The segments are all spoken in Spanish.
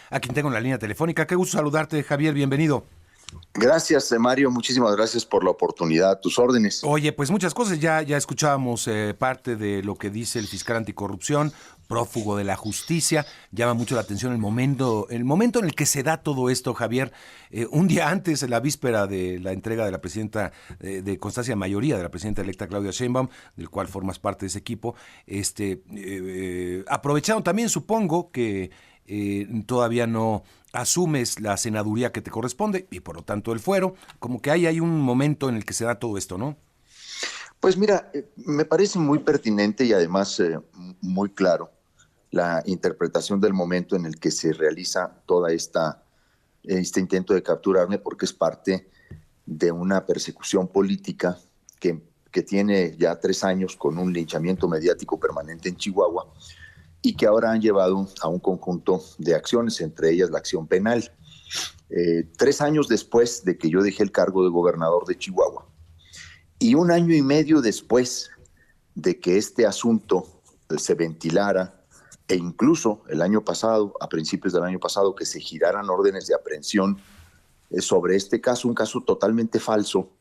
a quien tengo en la línea telefónica. Qué gusto saludarte, Javier, bienvenido. Gracias, Mario. Muchísimas gracias por la oportunidad. A tus órdenes. Oye, pues muchas cosas, ya escuchábamos parte de lo que dice el fiscal anticorrupción, prófugo de la justicia. Llama mucho la atención el momento en el que se da todo esto, Javier. Un día antes, en la víspera de la entrega de la presidenta, de constancia de mayoría de la presidenta electa Claudia Sheinbaum, del cual formas parte de ese equipo, aprovecharon también, supongo, que todavía no asumes la senaduría que te corresponde y por lo tanto el fuero, como que hay un momento en el que se da todo esto, ¿no? Pues mira, me parece muy pertinente y además muy claro la interpretación del momento en el que se realiza toda este intento de capturarme, porque es parte de una persecución política que tiene ya 3 años con un linchamiento mediático permanente en Chihuahua y que ahora han llevado a un conjunto de acciones, entre ellas la acción penal. 3 años después de que yo dejé el cargo de gobernador de Chihuahua y 1 año y medio después de que este asunto se ventilara e incluso el año pasado, a principios del año pasado, que se giraran órdenes de aprehensión sobre este caso, un caso totalmente falso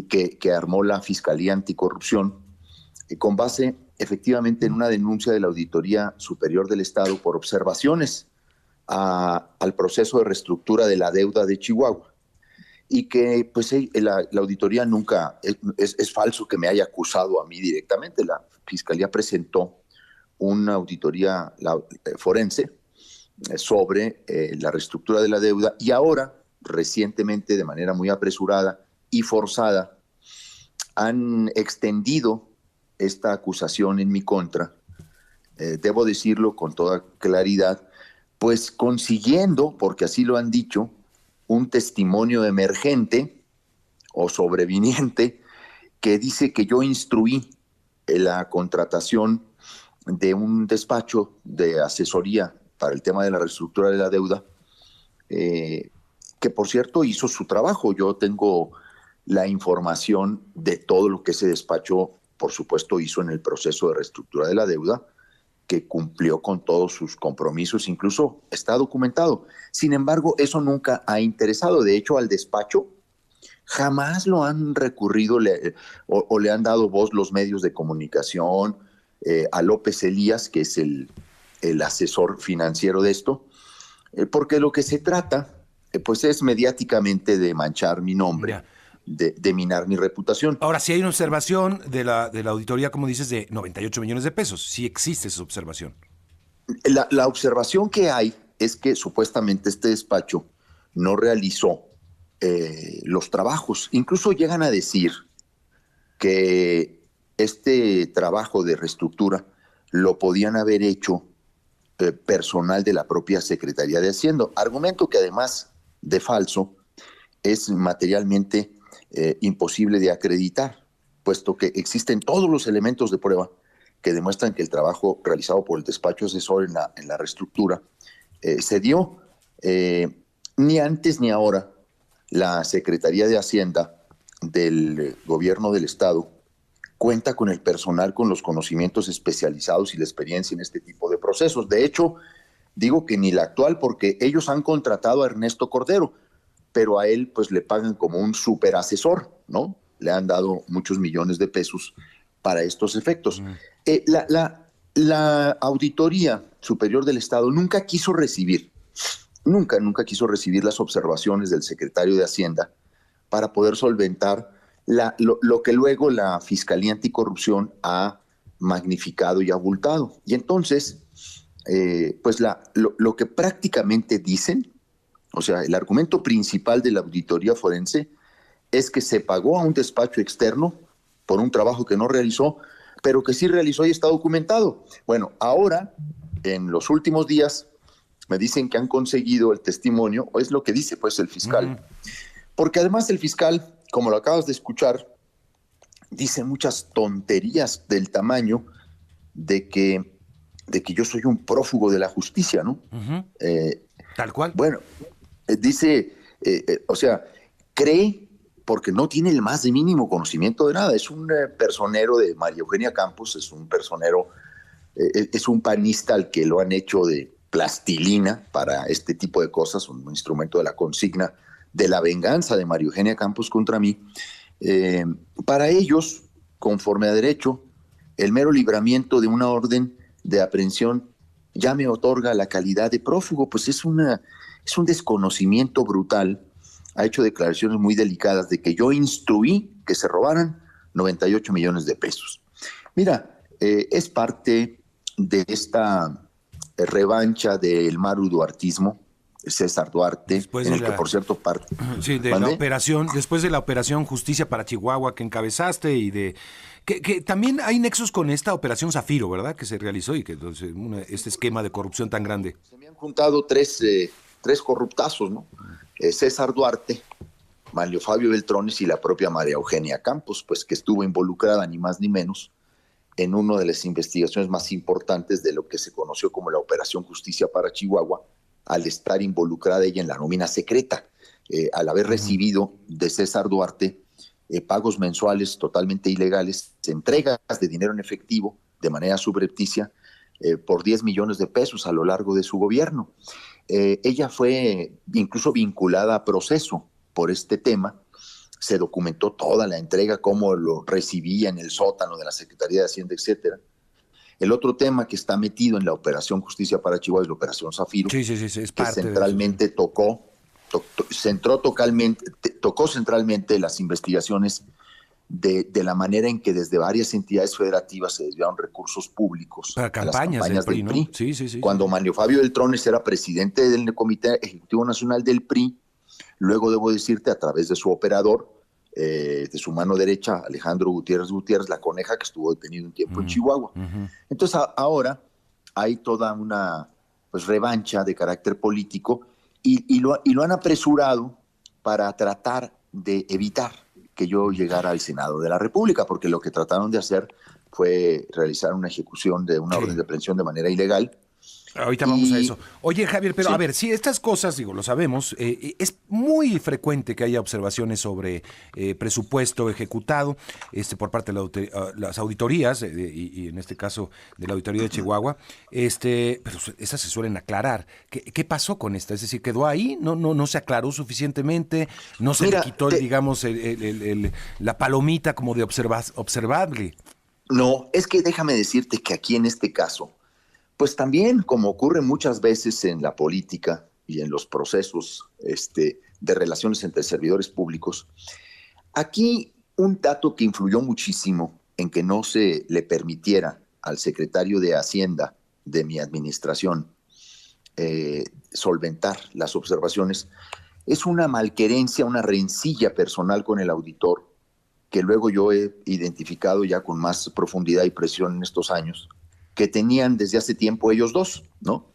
que armó la Fiscalía Anticorrupción, con base efectivamente en una denuncia de la Auditoría Superior del Estado por observaciones al proceso de reestructura de la deuda de Chihuahua. Y que pues la auditoría nunca, es falso que me haya acusado a mí directamente. La Fiscalía presentó una auditoría forense sobre la reestructura de la deuda y ahora, recientemente, de manera muy apresurada y forzada, han extendido esta acusación en mi contra, debo decirlo con toda claridad, pues consiguiendo, porque así lo han dicho, un testimonio emergente o sobreviniente que dice que yo instruí la contratación de un despacho de asesoría para el tema de la reestructura de la deuda, que por cierto hizo su trabajo. Yo tengo la información de todo lo que ese despacho, por supuesto, hizo en el proceso de reestructura de la deuda, que cumplió con todos sus compromisos, incluso está documentado. Sin embargo, eso nunca ha interesado. De hecho, al despacho jamás lo han recurrido o le han dado voz los medios de comunicación, a López Elías, que es el asesor financiero de esto, porque lo que se trata pues es mediáticamente de manchar mi nombre. Ya. De minar mi reputación. Ahora, si hay una observación de la auditoría, como dices, de 98 millones de pesos, sí existe esa observación. La observación que hay es que supuestamente este despacho no realizó los trabajos. Incluso llegan a decir que este trabajo de reestructura lo podían haber hecho personal de la propia Secretaría de Hacienda. Argumento que además de falso es materialmente imposible de acreditar, puesto que existen todos los elementos de prueba que demuestran que el trabajo realizado por el despacho asesor en la reestructura se dio. Ni antes ni ahora la Secretaría de Hacienda del Gobierno del Estado cuenta con el personal con los conocimientos especializados y la experiencia en este tipo de procesos. De hecho, digo que ni la actual, porque ellos han contratado a Ernesto Cordero, pero a él pues le pagan como un superasesor, ¿no? Le han dado muchos millones de pesos para estos efectos. La Auditoría Superior del Estado nunca quiso recibir las observaciones del secretario de Hacienda para poder solventar lo que luego la Fiscalía Anticorrupción ha magnificado y abultado. Y entonces, pues lo que prácticamente dicen, o sea, el argumento principal de la auditoría forense es que se pagó a un despacho externo por un trabajo que no realizó, pero que sí realizó y está documentado. Bueno, ahora, en los últimos días, me dicen que han conseguido el testimonio, o es lo que dice pues el fiscal, porque además el fiscal, como lo acabas de escuchar, dice muchas tonterías del tamaño de que yo soy un prófugo de la justicia, ¿no? Tal cual. Bueno, dice, o sea, cree, porque no tiene el más mínimo conocimiento de nada. Es un personero de María Eugenia Campos, es un personero, es un panista al que lo han hecho plastilina para este tipo de cosas, un instrumento de la consigna de la venganza de María Eugenia Campos contra mí. Para ellos, conforme a derecho, el mero libramiento de una orden de aprehensión ya me otorga la calidad de prófugo, pues es un desconocimiento brutal. Ha hecho declaraciones muy delicadas de que yo instruí que se robaran 98 millones de pesos. Mira, es parte de esta revancha del maruduartismo, César Duarte, en el que, por cierto, parte... Sí, después de la operación Justicia para Chihuahua que encabezaste y de... Que también hay nexos con esta operación Zafiro, ¿verdad? Que se realizó y que entonces este esquema de corrupción tan grande. Se me han juntado tres corruptazos, ¿no? César Duarte, Manlio Fabio Beltrones y la propia María Eugenia Campos, pues que estuvo involucrada ni más ni menos en una de las investigaciones más importantes de lo que se conoció como la Operación Justicia para Chihuahua, al estar involucrada ella en la nómina secreta, al haber recibido de César Duarte pagos mensuales totalmente ilegales, entregas de dinero en efectivo de manera subrepticia por 10 millones de pesos a lo largo de su gobierno. Ella fue incluso vinculada a proceso por este tema. Se documentó toda la entrega, cómo lo recibía en el sótano de la Secretaría de Hacienda, etcétera. El otro tema que está metido en la Operación Justicia para Chihuahua es la Operación Zafiro, Sí, es que parte centralmente de eso. tocó centralmente las investigaciones de la manera en que desde varias entidades federativas se desviaron recursos públicos Para a las campañas del PRI. ¿no? Sí. Cuando Manlio Fabio Beltrones era presidente del Comité Ejecutivo Nacional del PRI, luego debo decirte, a través de su operador, de su mano derecha, Alejandro Gutiérrez, la coneja, que estuvo detenido un tiempo en Chihuahua. Entonces ahora hay toda una revancha de carácter político y lo han apresurado para tratar de evitar que yo llegara al Senado de la República, porque lo que trataron de hacer fue realizar una ejecución de una orden de aprehensión de manera ilegal. Ahorita vamos a eso. Oye, Javier, pero a ver, si estas cosas, lo sabemos, es muy frecuente que haya observaciones sobre presupuesto ejecutado por parte de las auditorías, y en este caso de la Auditoría de Chihuahua, pero esas se suelen aclarar. ¿Qué pasó con esta? Es decir, ¿quedó ahí? ¿No se aclaró suficientemente? ¿No se le quitó, digamos, la palomita como de observable? No, es que déjame decirte que aquí en este caso, pues también, como ocurre muchas veces en la política y en los procesos de relaciones entre servidores públicos, aquí un dato que influyó muchísimo en que no se le permitiera al secretario de Hacienda de mi administración solventar las observaciones, es una malquerencia, una rencilla personal con el auditor, que luego yo he identificado ya con más profundidad y presión en estos años, que tenían desde hace tiempo ellos dos, ¿no?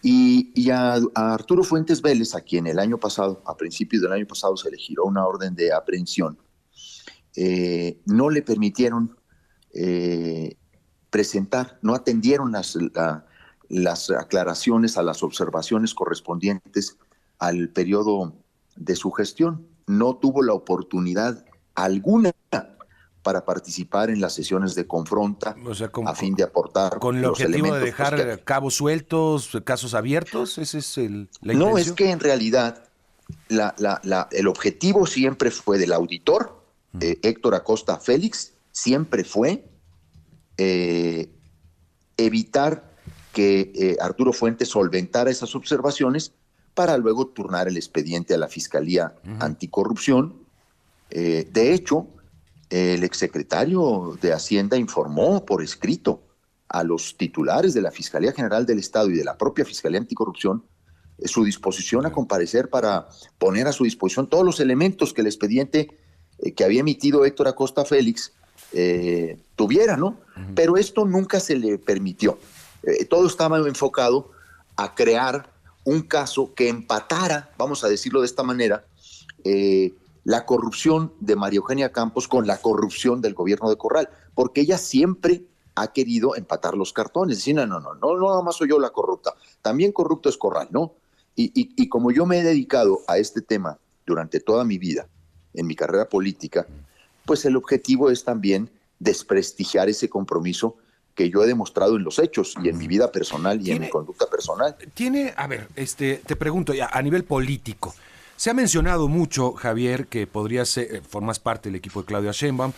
Y a Arturo Fuentes Vélez, a quien el año pasado, a principios del año pasado, se le giró una orden de aprehensión, no le permitieron presentar, no atendieron las aclaraciones a las observaciones correspondientes al periodo de su gestión. No tuvo la oportunidad alguna para participar en las sesiones de confronta, a fin de aportar con el los objetivo elementos. De dejar cabos sueltos, casos abiertos. ¿Ese es la intención? No, es que en realidad el objetivo siempre fue del auditor, Héctor Acosta Félix, siempre fue evitar que Arturo Fuentes solventara esas observaciones para luego turnar el expediente a la Fiscalía Anticorrupción. De hecho, el exsecretario de Hacienda informó por escrito a los titulares de la Fiscalía General del Estado y de la propia Fiscalía Anticorrupción su disposición a comparecer para poner a su disposición todos los elementos que el expediente que había emitido Héctor Acosta Félix tuviera, ¿no? Pero esto nunca se le permitió. Todo estaba enfocado a crear un caso que empatara, vamos a decirlo de esta manera, la corrupción de María Eugenia Campos con la corrupción del gobierno de Corral, porque ella siempre ha querido empatar los cartones, decir, no, nada más soy yo la corrupta, también corrupto es Corral, ¿no? Y como yo me he dedicado a este tema durante toda mi vida, en mi carrera política, pues el objetivo es también desprestigiar ese compromiso que yo he demostrado en los hechos y en mi vida personal y en mi conducta personal. A ver, te pregunto ya, a nivel político, se ha mencionado mucho, Javier, que podría ser, formas parte del equipo de Claudia Sheinbaum.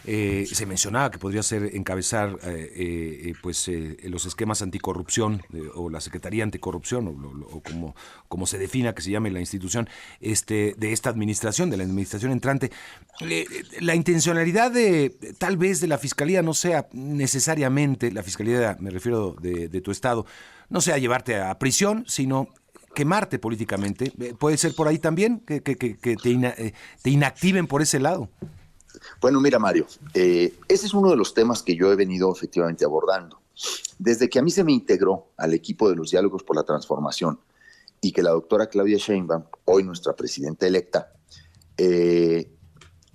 Se mencionaba que podría ser encabezar los esquemas anticorrupción o la Secretaría Anticorrupción o como se defina que se llame la institución de esta administración, de la administración entrante. La intencionalidad tal vez de la Fiscalía no sea necesariamente, la Fiscalía, me refiero de tu estado, no sea llevarte a prisión, sino quemarte políticamente. ¿Puede ser por ahí también que te inactiven por ese lado? Bueno, mira, Mario, ese es uno de los temas que yo he venido efectivamente abordando. Desde que a mí se me integró al equipo de los Diálogos por la Transformación y que la doctora Claudia Sheinbaum, hoy nuestra presidenta electa,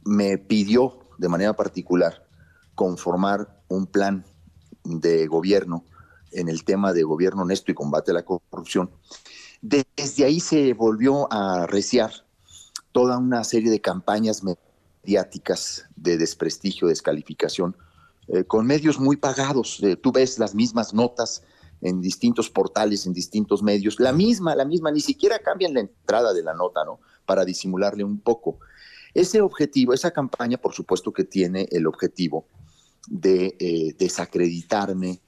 me pidió de manera particular conformar un plan de gobierno en el tema de gobierno honesto y combate a la corrupción. Desde ahí se volvió a reciar toda una serie de campañas mediáticas de desprestigio, descalificación, con medios muy pagados. Tú ves las mismas notas en distintos portales, en distintos medios, la misma, ni siquiera cambian la entrada de la nota, ¿no? Para disimularle un poco. Ese objetivo, esa campaña, por supuesto que tiene el objetivo de desacreditarme.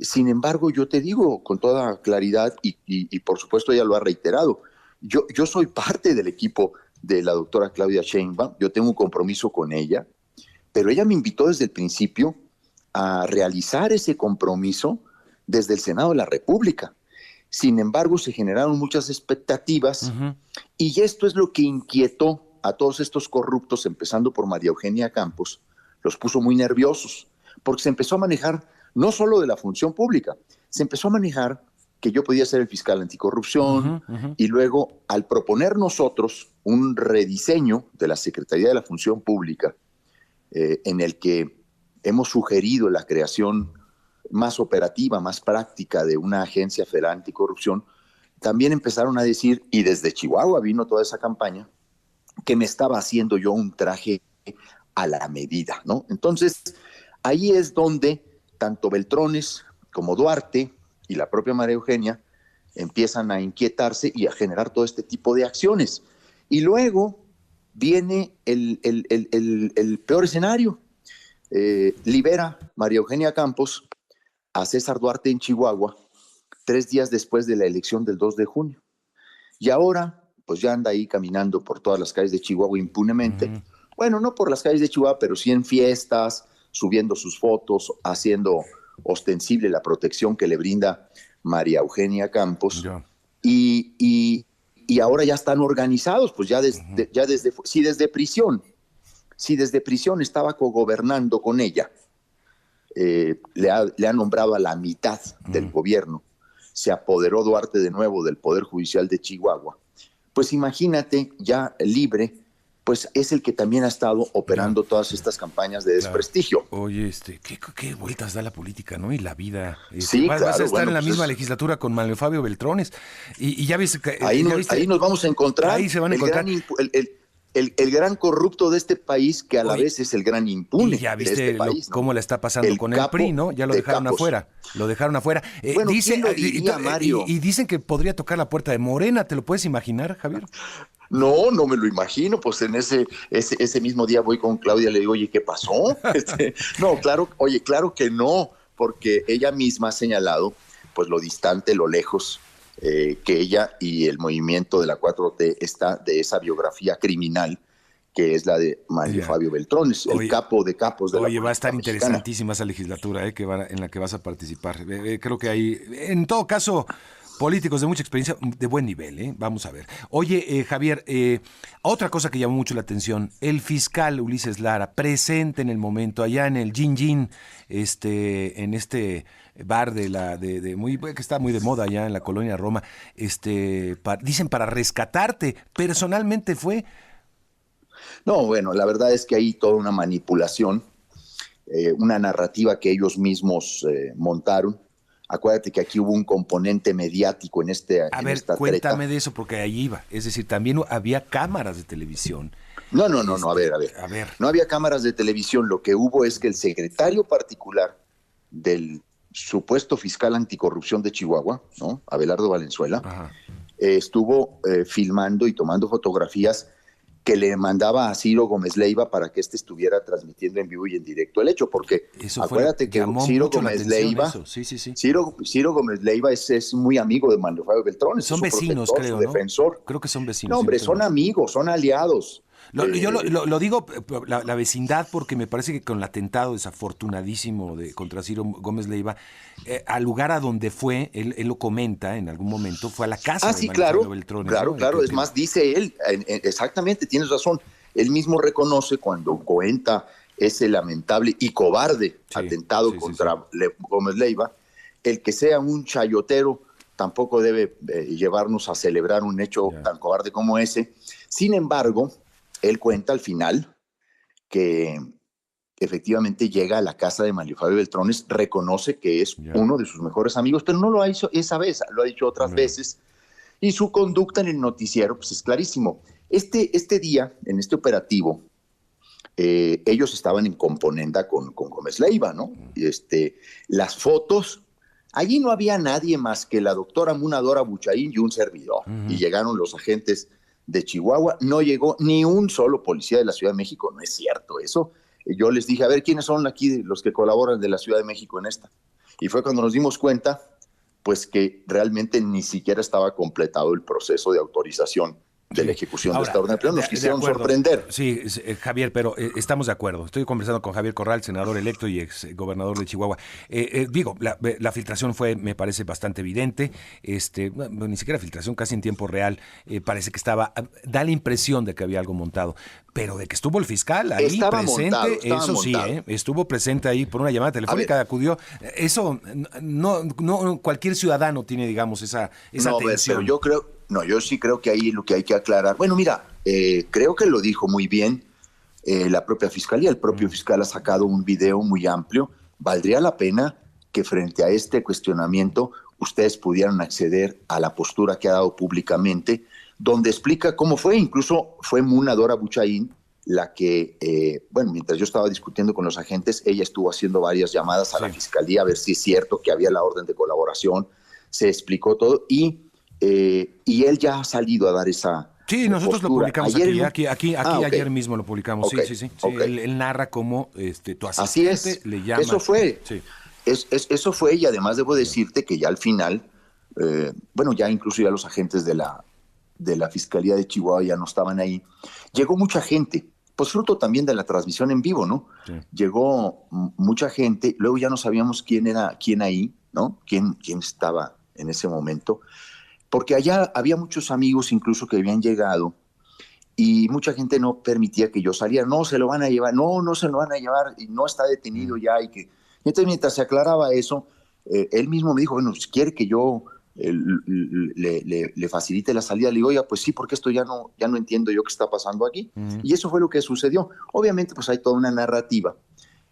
Sin embargo, yo te digo con toda claridad, y por supuesto ella lo ha reiterado, yo soy parte del equipo de la doctora Claudia Sheinbaum, yo tengo un compromiso con ella, pero ella me invitó desde el principio a realizar ese compromiso desde el Senado de la República. Sin embargo, se generaron muchas expectativas y esto es lo que inquietó a todos estos corruptos, empezando por María Eugenia Campos, los puso muy nerviosos, porque se empezó a manejar no solo de la función pública, se empezó a manejar que yo podía ser el fiscal anticorrupción, y luego al proponer nosotros un rediseño de la Secretaría de la Función Pública, en el que hemos sugerido la creación más operativa, más práctica de una agencia federal anticorrupción, también empezaron a decir, y desde Chihuahua vino toda esa campaña, que me estaba haciendo yo un traje a la medida, ¿no? Entonces, ahí es donde tanto Beltrones como Duarte y la propia María Eugenia empiezan a inquietarse y a generar todo este tipo de acciones. Y luego viene el peor escenario. Libera María Eugenia Campos a César Duarte en Chihuahua 3 días después de la elección del 2 de junio. Y ahora, pues ya anda ahí caminando por todas las calles de Chihuahua impunemente. Bueno, no por las calles de Chihuahua, pero sí en fiestas, subiendo sus fotos, haciendo ostensible la protección que le brinda María Eugenia Campos. Y ahora ya están organizados, pues si desde prisión estaba cogobernando con ella, le ha nombrado a la mitad del gobierno, se apoderó Duarte de nuevo del Poder Judicial de Chihuahua, pues imagínate, ya libre, pues es el que también ha estado operando todas estas campañas de desprestigio. Oye, ¿qué vueltas da la política, ¿no? Y la vida. Sí, vas a estar en la misma legislatura con Manuel Fabio Beltrones. Y ya viste que... Ahí nos vamos a encontrar. Ahí se van a encontrar. El gran corrupto de este país, que a la vez es el gran impune. Y ya viste de este país, ¿no? cómo le está pasando con el PRI, ¿no? Ya lo dejaron afuera. Lo dejaron afuera. Bueno, ¿quién lo diría, Mario? Y dicen que podría tocar la puerta de Morena. ¿Te lo puedes imaginar, Javier? No me lo imagino, pues en ese mismo día voy con Claudia, le digo, oye, ¿qué pasó? No, claro que no, porque ella misma ha señalado, pues lo distante, lo lejos, que ella y el movimiento de la 4T está de esa biografía criminal que es la de Mario Fabio Beltrones, el capo de capos de la política va a estar mexicana. Interesantísima esa legislatura en la que vas a participar. Creo que hay, en todo caso, políticos de mucha experiencia, de buen nivel, Vamos a ver. Oye, Javier, otra cosa que llamó mucho la atención, el fiscal Ulises Lara, presente en el momento, allá en el Gin Gin, en este bar que está muy de moda allá en la colonia Roma, dicen para rescatarte, personalmente fue. No, bueno, la verdad es que hay toda una manipulación, una narrativa que ellos mismos montaron. Acuérdate que aquí hubo un componente mediático en esta cuéntame treta. de eso, porque ahí iba. Es decir, también había cámaras de televisión. No, a ver. No había cámaras de televisión. Lo que hubo es que el secretario particular del supuesto fiscal anticorrupción de Chihuahua, ¿no? Abelardo Valenzuela, estuvo filmando y tomando fotografías que le mandaba a Ciro Gómez Leiva para que éste estuviera transmitiendo en vivo y en directo el hecho, porque eso acuérdate que Ciro Gómez Leiva, Ciro Gómez Leiva es muy amigo de Manuel Fabio Beltrones, son es su vecinos, protector, creo, su defensor. ¿no? Creo que son vecinos. No, hombre, son amigos, son aliados. Yo lo digo, la vecindad, porque me parece que con el atentado desafortunadísimo contra Ciro Gómez Leiva, al lugar a donde fue, él lo comenta en algún momento, fue a la casa de Manuel Beltrones. Claro, ¿no? Es más, dice él, exactamente, tienes razón, él mismo reconoce cuando cuenta ese lamentable y cobarde atentado contra Gómez Leiva, el que sea un chayotero tampoco debe llevarnos a celebrar un hecho tan cobarde como ese. Sin embargo, él cuenta al final que efectivamente llega a la casa de Manuel Fabio Beltrones, reconoce que es uno de sus mejores amigos, pero no lo ha hecho esa vez, lo ha dicho otras veces, y su conducta en el noticiero pues es clarísimo. Este día, en este operativo, ellos estaban en componenda con Gómez Leiva, ¿no? Las fotos, allí no había nadie más que la doctora Munadora Buchaín y un servidor, y llegaron los agentes de Chihuahua, no llegó ni un solo policía de la Ciudad de México, no es cierto eso. Yo les dije, a ver, ¿quiénes son aquí los que colaboran de la Ciudad de México en esta? Y fue cuando nos dimos cuenta, pues que realmente ni siquiera estaba completado el proceso de autorización de la ejecución de esta orden, pero nos quisieron sorprender. Sí, Javier, pero estamos de acuerdo. Estoy conversando con Javier Corral, senador electo y ex gobernador de Chihuahua. Digo, la filtración fue, me parece, bastante evidente. Ni siquiera filtración, casi en tiempo real. Parece que da la impresión de que había algo montado. Pero de que estuvo el fiscal ahí estaba presente, montado, eso sí, estuvo presente ahí por una llamada telefónica, acudió. Eso, no cualquier ciudadano tiene, digamos, esa atención. Pero yo sí creo que ahí lo que hay que aclarar. Bueno, mira, creo que lo dijo muy bien la propia fiscalía. El propio fiscal ha sacado un video muy amplio. Valdría la pena que frente a este cuestionamiento ustedes pudieran acceder a la postura que ha dado públicamente, donde explica cómo fue. Incluso fue Munadora Buchaín la que, mientras yo estaba discutiendo con los agentes, ella estuvo haciendo varias llamadas a la fiscalía a ver si es cierto que había la orden de colaboración. Se explicó todo y él ya ha salido a dar esa nosotros postura. Lo publicamos aquí okay. Ayer mismo lo publicamos. Okay. Sí. Okay. Él narra cómo tu asistente le llama. Eso fue. Sí. Eso fue, y además debo decirte que ya al final, ya incluso ya los agentes de la Fiscalía de Chihuahua ya no estaban ahí. Llegó mucha gente, pues fruto también de la transmisión en vivo, ¿no? Sí. Llegó mucha gente, luego ya no sabíamos quién era quién ahí, ¿no? Quién estaba en ese momento. Porque allá había muchos amigos incluso que habían llegado y mucha gente no permitía que yo saliera. No, se lo van a llevar, no se lo van a llevar y no está detenido ya. Y entonces mientras se aclaraba eso, él mismo me dijo, bueno, si quiere que yo le facilite la salida, le digo, oiga, pues sí, porque esto ya no entiendo yo qué está pasando aquí. Y eso fue lo que sucedió. Obviamente pues hay toda una narrativa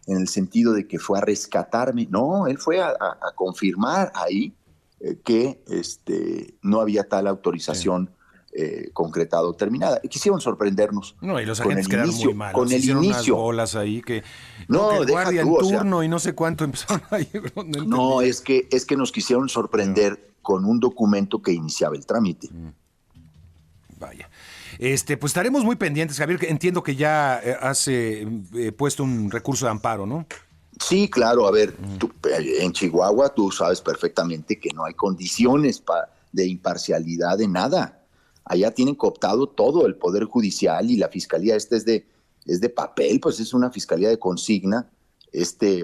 en el sentido de que fue a rescatarme. No, él fue a confirmar ahí que no había tal autorización concretada o terminada. Quisieron sorprendernos. No, y los agentes quedaron muy mal. Con el inicio. Unas bolas ahí que el guardia en turno y no sé cuánto empezaron ahí. No, es que nos quisieron sorprender con un documento que iniciaba el trámite. Vaya. Pues estaremos muy pendientes, Javier. Entiendo que ya has puesto un recurso de amparo, ¿no? Sí, claro. A ver, en Chihuahua tú sabes perfectamente que no hay condiciones de imparcialidad de nada. Allá tienen cooptado todo el Poder Judicial y la Fiscalía es de papel, pues es una fiscalía de consigna.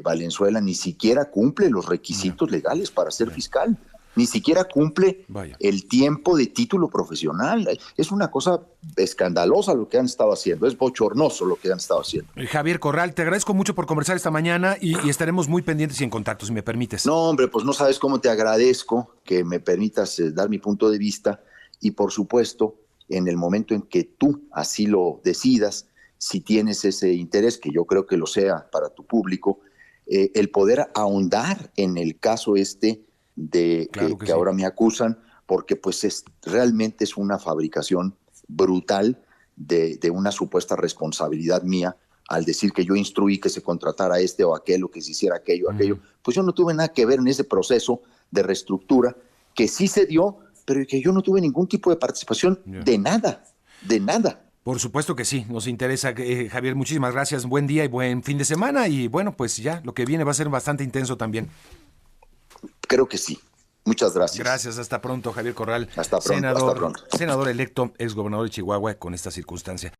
Valenzuela ni siquiera cumple los requisitos legales para ser fiscal. Ni siquiera cumple el tiempo de título profesional. Es una cosa escandalosa lo que han estado haciendo, es bochornoso lo que han estado haciendo. Javier Corral, te agradezco mucho por conversar esta mañana y estaremos muy pendientes y en contacto, si me permites. No, hombre, pues no sabes cómo te agradezco que me permitas dar mi punto de vista y, por supuesto, en el momento en que tú así lo decidas, si tienes ese interés, que yo creo que lo sea para tu público, el poder ahondar en el caso claro que ahora me acusan, porque pues realmente es una fabricación brutal de una supuesta responsabilidad mía al decir que yo instruí que se contratara a este o aquel, o que se hiciera aquello o aquello, pues yo no tuve nada que ver en ese proceso de reestructura que sí se dio, pero que yo no tuve ningún tipo de participación de nada, de nada. Por supuesto que sí, nos interesa, Javier, muchísimas gracias, buen día y buen fin de semana, y bueno, pues ya, lo que viene va a ser bastante intenso también. Creo que sí. Muchas gracias. Gracias, hasta pronto, Javier Corral. Hasta pronto, senador, hasta pronto. Senador electo, exgobernador de Chihuahua, con esta circunstancia.